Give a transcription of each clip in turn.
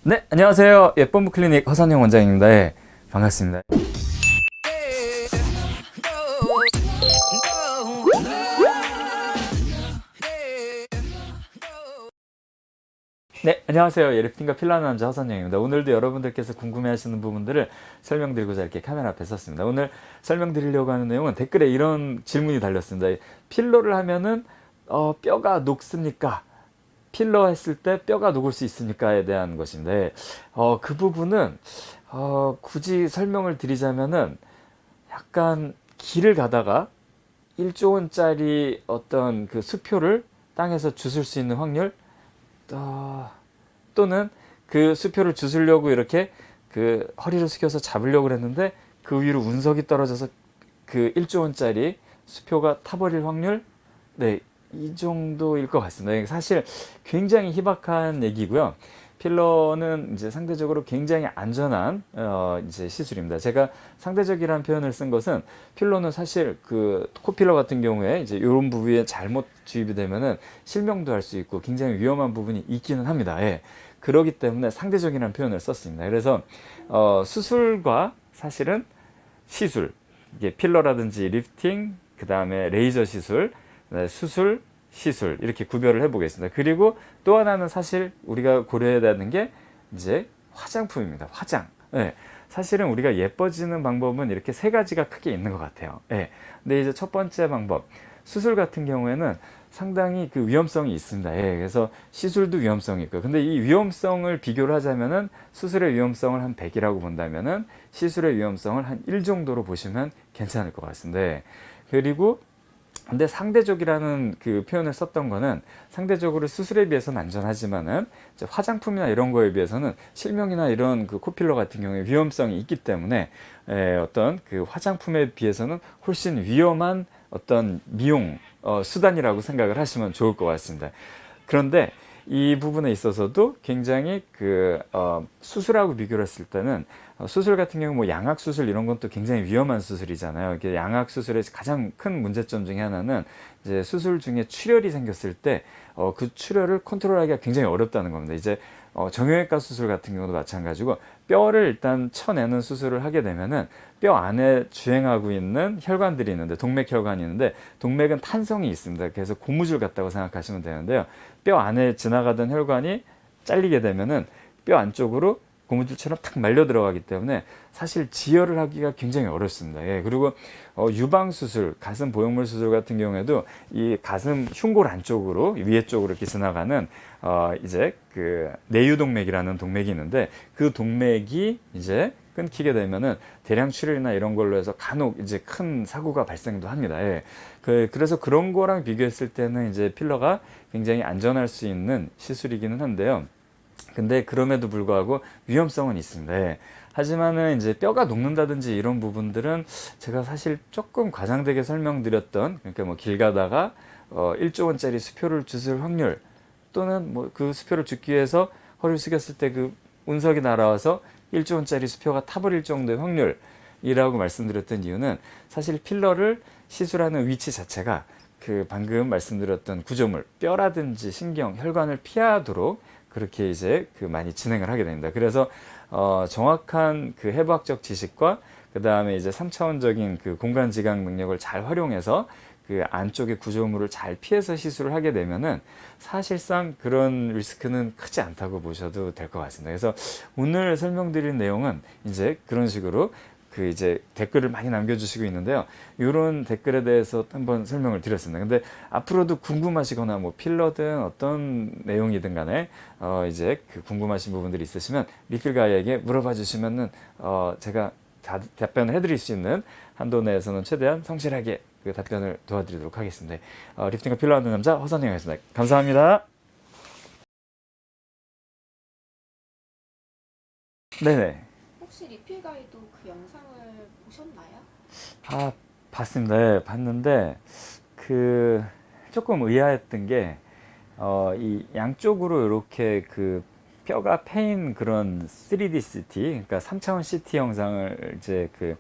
네, 안녕하세요. 예쁨 클리닉 허선영 원장입니다. 예, 반갑습니다. 네, 안녕하세요. 예리프팅과 필라는 남자 허선영입니다. 오늘도 여러분들께서 궁금해하시는 부분들을 설명드리고자 이렇게 카메라 앞에 섰습니다. 오늘 설명드리려고 하는 내용은 댓글에 이런 질문이 달렸습니다. 필러를 하면은 뼈가 녹습니까? 필러 했을 때 뼈가 녹을 수 있습니까에 대한 것인데, 그 부분은 굳이 설명을 드리자면은 약간 길을 가다가 1조 원짜리 어떤 그 수표를 땅에서 주술 수 있는 확률, 또는 그 수표를 주술려고 이렇게 그 허리를 숙여서 잡으려고 그랬는데 그 위로 운석이 떨어져서 그 1조 원짜리 수표가 타버릴 확률, 네, 이 정도일 것 같습니다. 사실 굉장히 희박한 얘기고요. 필러는 이제 상대적으로 굉장히 안전한 이제 시술입니다. 제가 상대적이라는 표현을 쓴 것은 필러는 사실 그 코필러 같은 경우에 이제 이런 부위에 잘못 주입이 되면은 실명도 할 수 있고 굉장히 위험한 부분이 있기는 합니다. 예. 그러기 때문에 상대적이라는 표현을 썼습니다. 그래서 수술과 사실은 시술, 이게 필러라든지 리프팅, 그 다음에 레이저 시술, 수술, 시술 이렇게 구별을 해보겠습니다. 그리고 또 하나는 사실 우리가 고려해야 되는 게 이제 화장품입니다. 화장. 네. 사실은 우리가 예뻐지는 방법은 이렇게 세 가지가 크게 있는 것 같아요. 네. 근데 이제 첫 번째 방법, 수술 같은 경우에는 상당히 그 위험성이 있습니다. 예, 그래서 시술도 위험성이 있고, 근데 이 위험성을 비교를 하자면은 수술의 위험성을 한 100이라고 본다면은 시술의 위험성을 한 1 정도로 보시면 괜찮을 것 같습니다. 예. 그리고 근데 상대적이라는 그 표현을 썼던 거는 상대적으로 수술에 비해서는 안전하지만은 화장품이나 이런 거에 비해서는 실명이나 이런 그 코필러 같은 경우에 위험성이 있기 때문에 어떤 그 화장품에 비해서는 훨씬 위험한 어떤 미용 수단이라고 생각을 하시면 좋을 것 같습니다. 그런데 이 부분에 있어서도 굉장히 그 수술하고 비교를 했을 때는 수술 같은 경우 뭐 양악 수술 이런 건 또 굉장히 위험한 수술이잖아요. 이게 양악 수술의 가장 큰 문제점 중에 하나는 이제 수술 중에 출혈이 생겼을 때 그 출혈을 컨트롤하기가 굉장히 어렵다는 겁니다. 이제 정형외과 수술 같은 경우도 마찬가지고 뼈를 일단 쳐내는 수술을 하게 되면은 뼈 안에 주행하고 있는 혈관들이 있는데 동맥혈관이 있는데 동맥은 탄성이 있습니다. 그래서 고무줄 같다고 생각하시면 되는데요. 뼈 안에 지나가던 혈관이 잘리게 되면은 뼈 안쪽으로 고무줄처럼 탁 말려 들어가기 때문에 사실 지혈을 하기가 굉장히 어렵습니다. 예, 그리고 유방 수술, 가슴 보형물 수술 같은 경우에도 이 가슴 흉골 안쪽으로 위에 쪽으로 이렇게 지나가는 이제 그 내유동맥이라는 동맥이 있는데 그 동맥이 이제 끊기게 되면은 대량 출혈이나 이런 걸로 해서 간혹 이제 큰 사고가 발생도 합니다. 예. 그래서 그런 거랑 비교했을 때는 이제 필러가 굉장히 안전할 수 있는 시술이기는 한데요. 근데 그럼에도 불구하고 위험성은 있습니다. 예. 하지만은 이제 뼈가 녹는다든지 이런 부분들은 제가 사실 조금 과장되게 설명드렸던, 그러니까 뭐 길 가다가 1조 원짜리 수표를 주술 확률, 또는 뭐 그 수표를 줍기 위해서 허리를 숙였을 때 그 운석이 날아와서 1조 원짜리 수표가 타버릴 정도의 확률이라고 말씀드렸던 이유는 사실 필러를 시술하는 위치 자체가 그 방금 말씀드렸던 구조물, 뼈라든지 신경, 혈관을 피하도록 그렇게 이제 그 많이 진행을 하게 됩니다. 그래서 정확한 그 해부학적 지식과 그 다음에 이제 3차원적인 그 공간 지각 능력을 잘 활용해서 그 안쪽의 구조물을 잘 피해서 시술을 하게 되면은 사실상 그런 리스크는 크지 않다고 보셔도 될 것 같습니다. 그래서 오늘 설명드릴 내용은 이제 그런 식으로 그 이제 댓글을 많이 남겨주시고 있는데요. 이런 댓글에 대해서 한번 설명을 드렸습니다. 근데 앞으로도 궁금하시거나 뭐 필러든 어떤 내용이든 간에 이제 그 궁금하신 부분들이 있으시면 리필 가이에게 물어봐 주시면은 제가 답변을 해드릴 수 있는 한도 내에서는 최대한 성실하게 그 답변을 도와드리도록 하겠습니다. 리프팅과 필러 하는 남자 허선영이었습니다. 감사합니다. 네네. 혹시 리필 가이도 그 영상을 보셨나요? 아, 봤습니다. 네, 봤는데 그 조금 의아했던 게 이 양쪽으로 이렇게 그 뼈가 패인 그런 3D CT, 그러니까 3차원 CT 영상을 이제 그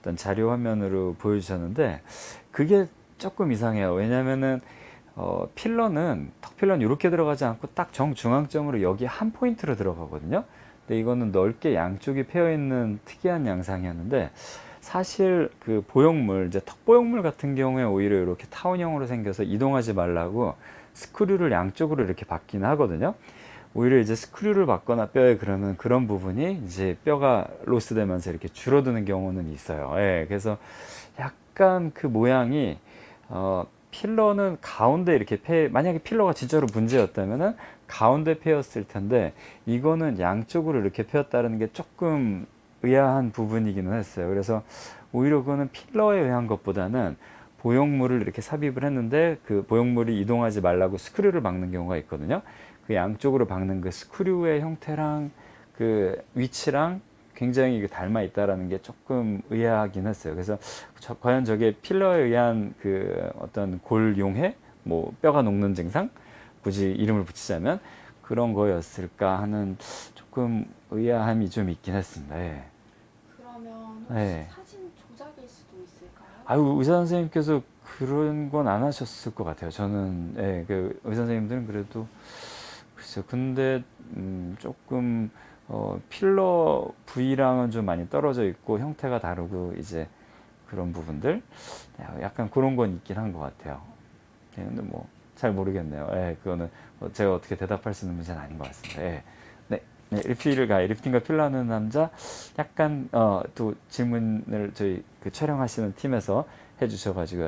어떤 자료 화면으로 보여주셨는데 그게 조금 이상해요. 왜냐면은 필러는 턱 필러는 이렇게 들어가지 않고 딱 정중앙점으로 여기 한 포인트로 들어가거든요. 근데 이거는 넓게 양쪽이 패여 있는 특이한 양상이었는데 사실 그 보형물 이제 턱 보형물 같은 경우에 오히려 이렇게 타원형으로 생겨서 이동하지 말라고 스크류를 양쪽으로 이렇게 받긴 하거든요. 오히려 이제 스크류를 받거나 뼈에 그러면 그런 부분이 이제 뼈가 로스되면서 이렇게 줄어드는 경우는 있어요. 예, 그래서 약간 그 모양이 필러는 가운데 이렇게 만약에 필러가 진짜로 문제였다면은 가운데 패였을 텐데 이거는 양쪽으로 이렇게 패였다는 게 조금 의아한 부분이기는 했어요. 그래서 오히려 그거는 필러에 의한 것보다는 보형물을 이렇게 삽입을 했는데 그 보형물이 이동하지 말라고 스크류를 막는 경우가 있거든요. 그 양쪽으로 박는 그 스크류의 형태랑 그 위치랑 굉장히 닮아 있다라는 게 조금 의아하긴 했어요. 그래서 과연 저게 필러에 의한 그 어떤 골용해, 뭐 뼈가 녹는 증상, 굳이 이름을 붙이자면 그런 거였을까 하는 조금 의아함이 좀 있긴 했습니다. 예. 그러면 혹시 네. 사진 조작일 수도 있을까요? 아유, 의사 선생님께서 그런 건 안 하셨을 것 같아요. 저는, 예, 그 의사 선생님들은 그래도 글쎄요. 근데 조금 필러 부위랑은 좀 많이 떨어져 있고 형태가 다르고 이제 그런 부분들 약간 그런 건 있긴 한 것 같아요. 예, 근데 뭐 잘 모르겠네요. 예, 그거는 제가 어떻게 대답할 수 있는 문제는 아닌 것 같습니다. 예. 네, 네, 리프팅과 필러 하는 남자 약간 또 질문을 저희 그 촬영하시는 팀에서 해주셔가지고